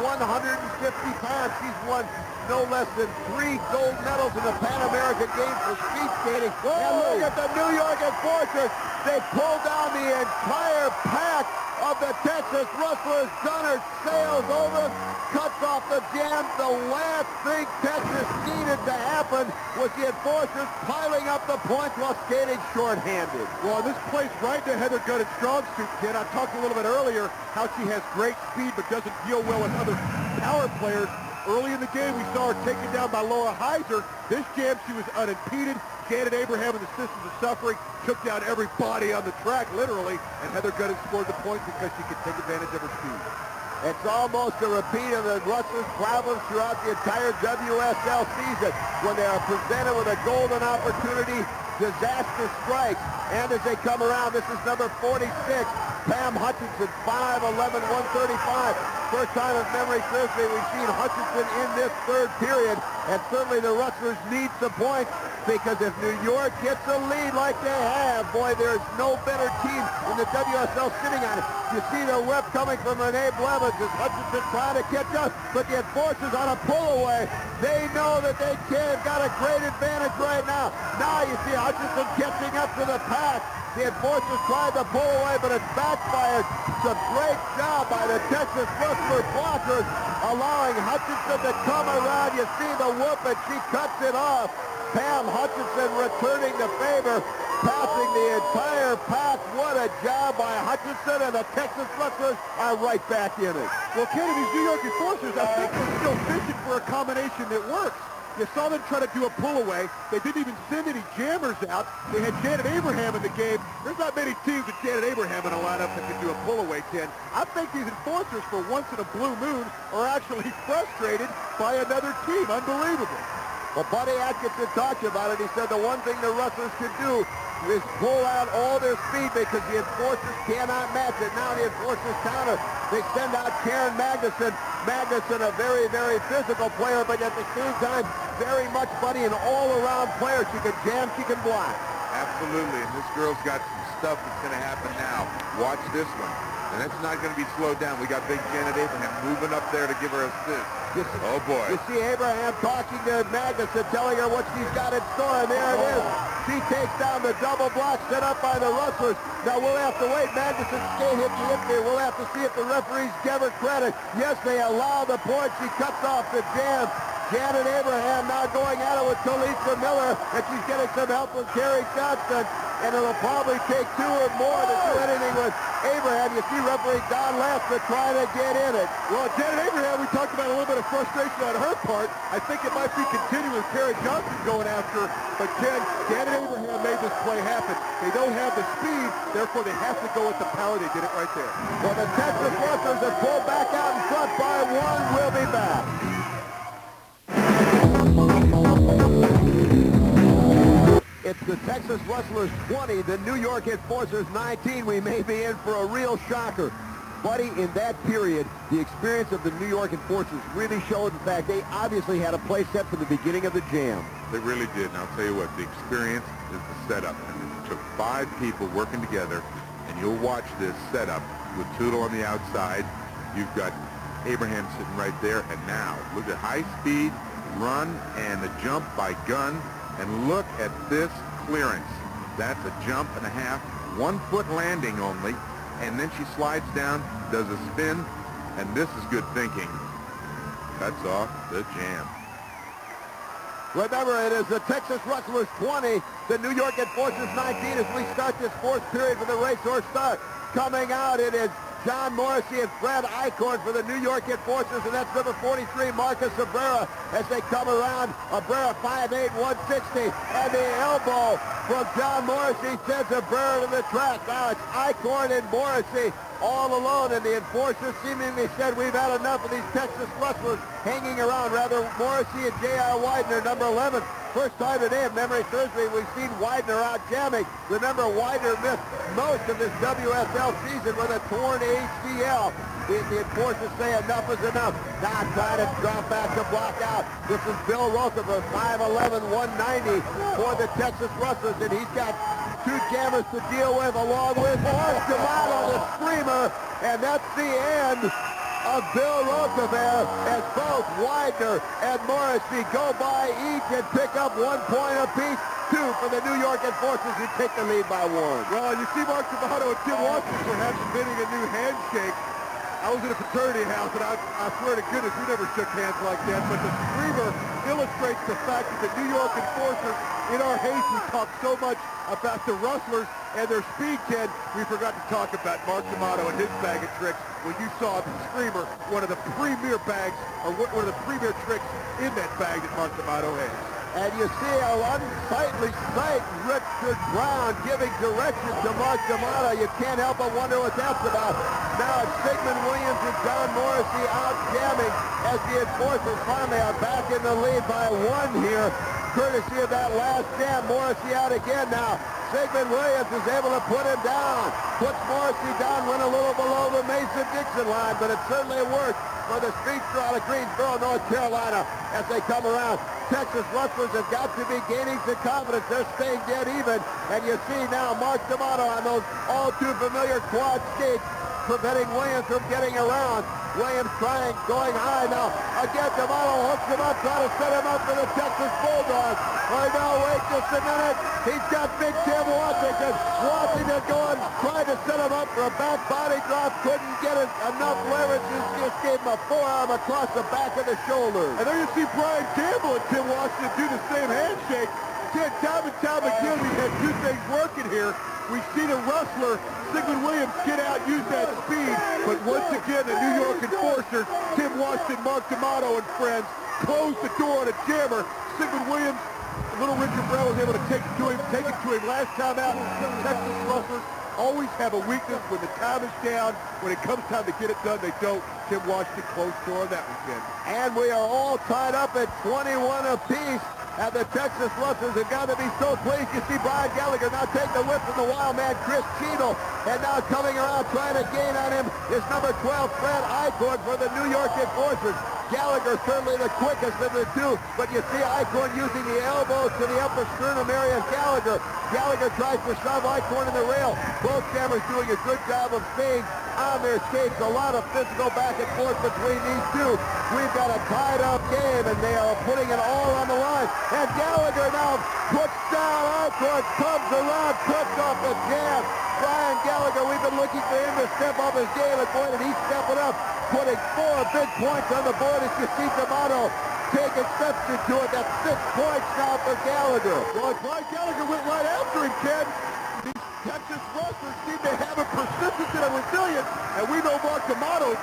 150 pounds. She's won no less than 3 gold medals in the Pan American Games for speed skating. Whoa. And look at the New York Enforcers. They pull down the entire pack of the Texas Rustlers. Gunner sails over, cuts off the jam. The last thing Texas needed to happen was the Enforcers piling up the points while skating shorthanded. Well, this plays right to Heather Gunner's strong suit, Ken. I talked a little bit earlier how she has great speed but doesn't deal well with other power players. Early in the game, we saw her taken down by Laura Heiser. This jam, she was unimpeded. Janet Abraham and the Sisters of Suffering took down everybody on the track, literally, and Heather Gunner scored the point because she could take advantage of her speed. It's almost a repeat of the Rustlers' problems throughout the entire WSL season. When they are presented with a golden opportunity, disaster strikes. And as they come around, this is number 46, Pam Hutchinson, 5'11", 135. First time in memory serves me we've seen Hutchinson in this third period. And certainly the Rustlers need some points, because if New York gets a lead like they have, boy, there's no better team in the WSL sitting on it. You see the whip coming from Renee Blevins as Hutchinson trying to catch up, but the Enforcers on a pull away. They know that they can't. Got a great advantage right now. Now you see Hutchinson catching up to the pack. The Enforcers tried to pull away, but it's backfired. It's a great job by the Texas Rustler blockers, allowing Hutchinson to come around. You see the whoop, and she cuts it off. Pam Hutchinson returning the favor, passing the entire pack. What a job by Hutchinson, and the Texas Rustlers are right back in it. Well, Kenny, these New York Enforcers, I think they're still fishing for a combination that works. You saw them try to do a pull-away. They didn't even send any jammers out. They had Janet Abraham in the game. There's not many teams with Janet Abraham in a lineup that can do a pull-away, Ken. I think these Enforcers, for once in a blue moon, are actually frustrated by another team. Unbelievable. Well, Buddy Atkinson talked about it. He said the one thing the Rustlers could do is pull out all their speed, because the Enforcers cannot match it. Now the Enforcers counter. They send out Karen Magnuson. Magnuson, a very, very physical player, but at the same time, very much, Buddy, an all-around player. She can jam, she can block. Absolutely, and this girl's got some stuff that's going to happen now. Watch this one. And that's not going to be slowed down. We got big Janet Abraham moving up there to give her assist. Oh, boy. You see Abraham talking to Magnuson, telling her what she's got in store, and there it is. She takes down the double block set up by the Rustlers. Now, we'll have to wait. Magnuson skate hit the hit here. We'll have to see if the referees give her credit. Yes, they allow the point. She cuts off the jam. Janet Abraham now going at it with Talisa Miller, and she's getting some help from Carrie Johnston. And it'll probably take 2 or more to do anything with Abraham. You see referee Don Lassner trying to get in it. Well, Janet Abraham, we talked about a little bit of frustration on her part. I think it might be continuing with Carrie Johnson going after her. But Ken, Janet Abraham made this play happen. They don't have the speed, therefore they have to go with the power. They did it right there. Well, the Texas Rustlers have pulled back out in front by 1. We'll be back. It's the Texas Rustlers 20, the New York Enforcers 19. We may be in for a real shocker. Buddy, in that period, the experience of the New York Enforcers really showed. In fact, they obviously had a play set from the beginning of the jam. They really did, and I'll tell you what, the experience is the setup. And it took 5 people working together, and you'll watch this setup with Toodle on the outside. You've got Abraham sitting right there, and now look at high speed run and the jump by Gunn. And look at this clearance. That's a jump and a half, 1 foot landing only, and then she slides down, does a spin, and this is good thinking. Cuts off the jam. Remember, it is the Texas Rustlers 20, the New York Enforcers 19 as we start this 4th period for the racehorse start. Coming out, it is John Morrissey and Fred Eichhorn for the New York Enforcers, and that's number 43, Marcus Abrera, as they come around. Abrera 5'8", 160, and the elbow from John Morrissey sends Abrera to the track. Now it's Eichhorn and Morrissey all alone, and the Enforcers seemingly said, we've had enough of these Texas Rustlers hanging around. Rather, Morrissey and J.R. Widener, number 11. First time today, if memory serves me, we've seen Widener out jamming. Remember, Widener missed most of this WSL season with a torn ACL. The Enforcers say enough is enough. Now trying to drop back to block out. This is Bill Rotherford, 5'11", 190 for the Texas Rustlers, and he's got 2 jammers to deal with, along with Mark D'Amato, the screamer, and that's the end of Bill Roosevelt as both Widener and Morrissey go by each and pick up 1 point apiece. 2 for the New York Enforcers, who take the lead by 1. Well, you see Mark D'Amato and Tim Watson perhaps inventing a new handshake. I was in a fraternity house, and I swear to goodness, we never shook hands like that. But the screamer illustrates the fact that the New York Enforcers, in our haste, we talked so much about the Rustlers and their speed, Ken, we forgot to talk about Mark D'Amato and his bag of tricks when you saw the screamer, one of the premier bags, or one of the premier tricks in that bag that Mark D'Amato has. And you see an unsightly sight, Richard Brown giving direction to Mark D'Amato. You can't help but wonder what that's about. Now it's Sigmund Williams and John Morrissey out jamming as the Enforcers finally are back in the lead by 1 here, courtesy of that last jam. Morrissey out again now. Sigmund Williams is able to put him down. Puts Morrissey down, went a little below the Mason-Dixon line, but it certainly worked for the speedster out of Greensboro, North Carolina, as they come around. Texas Rustlers have got to be gaining some confidence. They're staying dead even. And you see now Mark D'Amato on those all too familiar quad skates, preventing Williams from getting around. Williams trying, going high now. Again, D'Amato hooks him up, trying to set him up for the Texas Bulldogs. Right now, wait just a minute. He's got big Tim Washington. Washington going, trying to set him up for a back body drop. Couldn't get it enough leverage. Just gave him a forearm across the back of the shoulder. And there you see Brian Campbell and Tim Washington do the same handshake. Ken, time and time again, we had 2 things working here. We've seen a Rustler, Sigmund Williams, get out, use that speed. But once again, the New York Enforcers, Tim Washington, Mark D'Amato, and friends, closed the door on a jammer. Sigmund Williams, little Richard Brown was able to take it to him last time out. Texas Rustlers always have a weakness when the time is down. When it comes time to get it done, they don't. Tim Washington closed the door on that weekend. And we are all tied up at 21 apiece. And the Texas Rustlers have got to be so pleased. You see Brian Gallagher now take the whip from the wild man, Chris Cheadle. And now coming around trying to gain on him is number 12, Fred Eichhorn for the New York Enforcers. Gallagher certainly the quickest of the 2, but you see Eichhorn using the elbows to the upper sternum area of Gallagher. Gallagher tries to shove Eichhorn in the rail. Both jammers doing a good job of staying on their skates. A lot of physical back and forth between these 2. We've got a tied-up game, and they are putting it all on the line. And Gallagher now puts down Eichhorn, comes around, puts off the jam. Brian Gallagher, we've been looking for him to step up his game at point, and he's stepping up, putting 4 big points on the board as you see D'Amato take exception to it. That's 6 points now for Gallagher. Well, Brian Gallagher went right after him, Ken. These Texas Rustlers seem to have a persistence and a resilience, and we know Mark D'Amato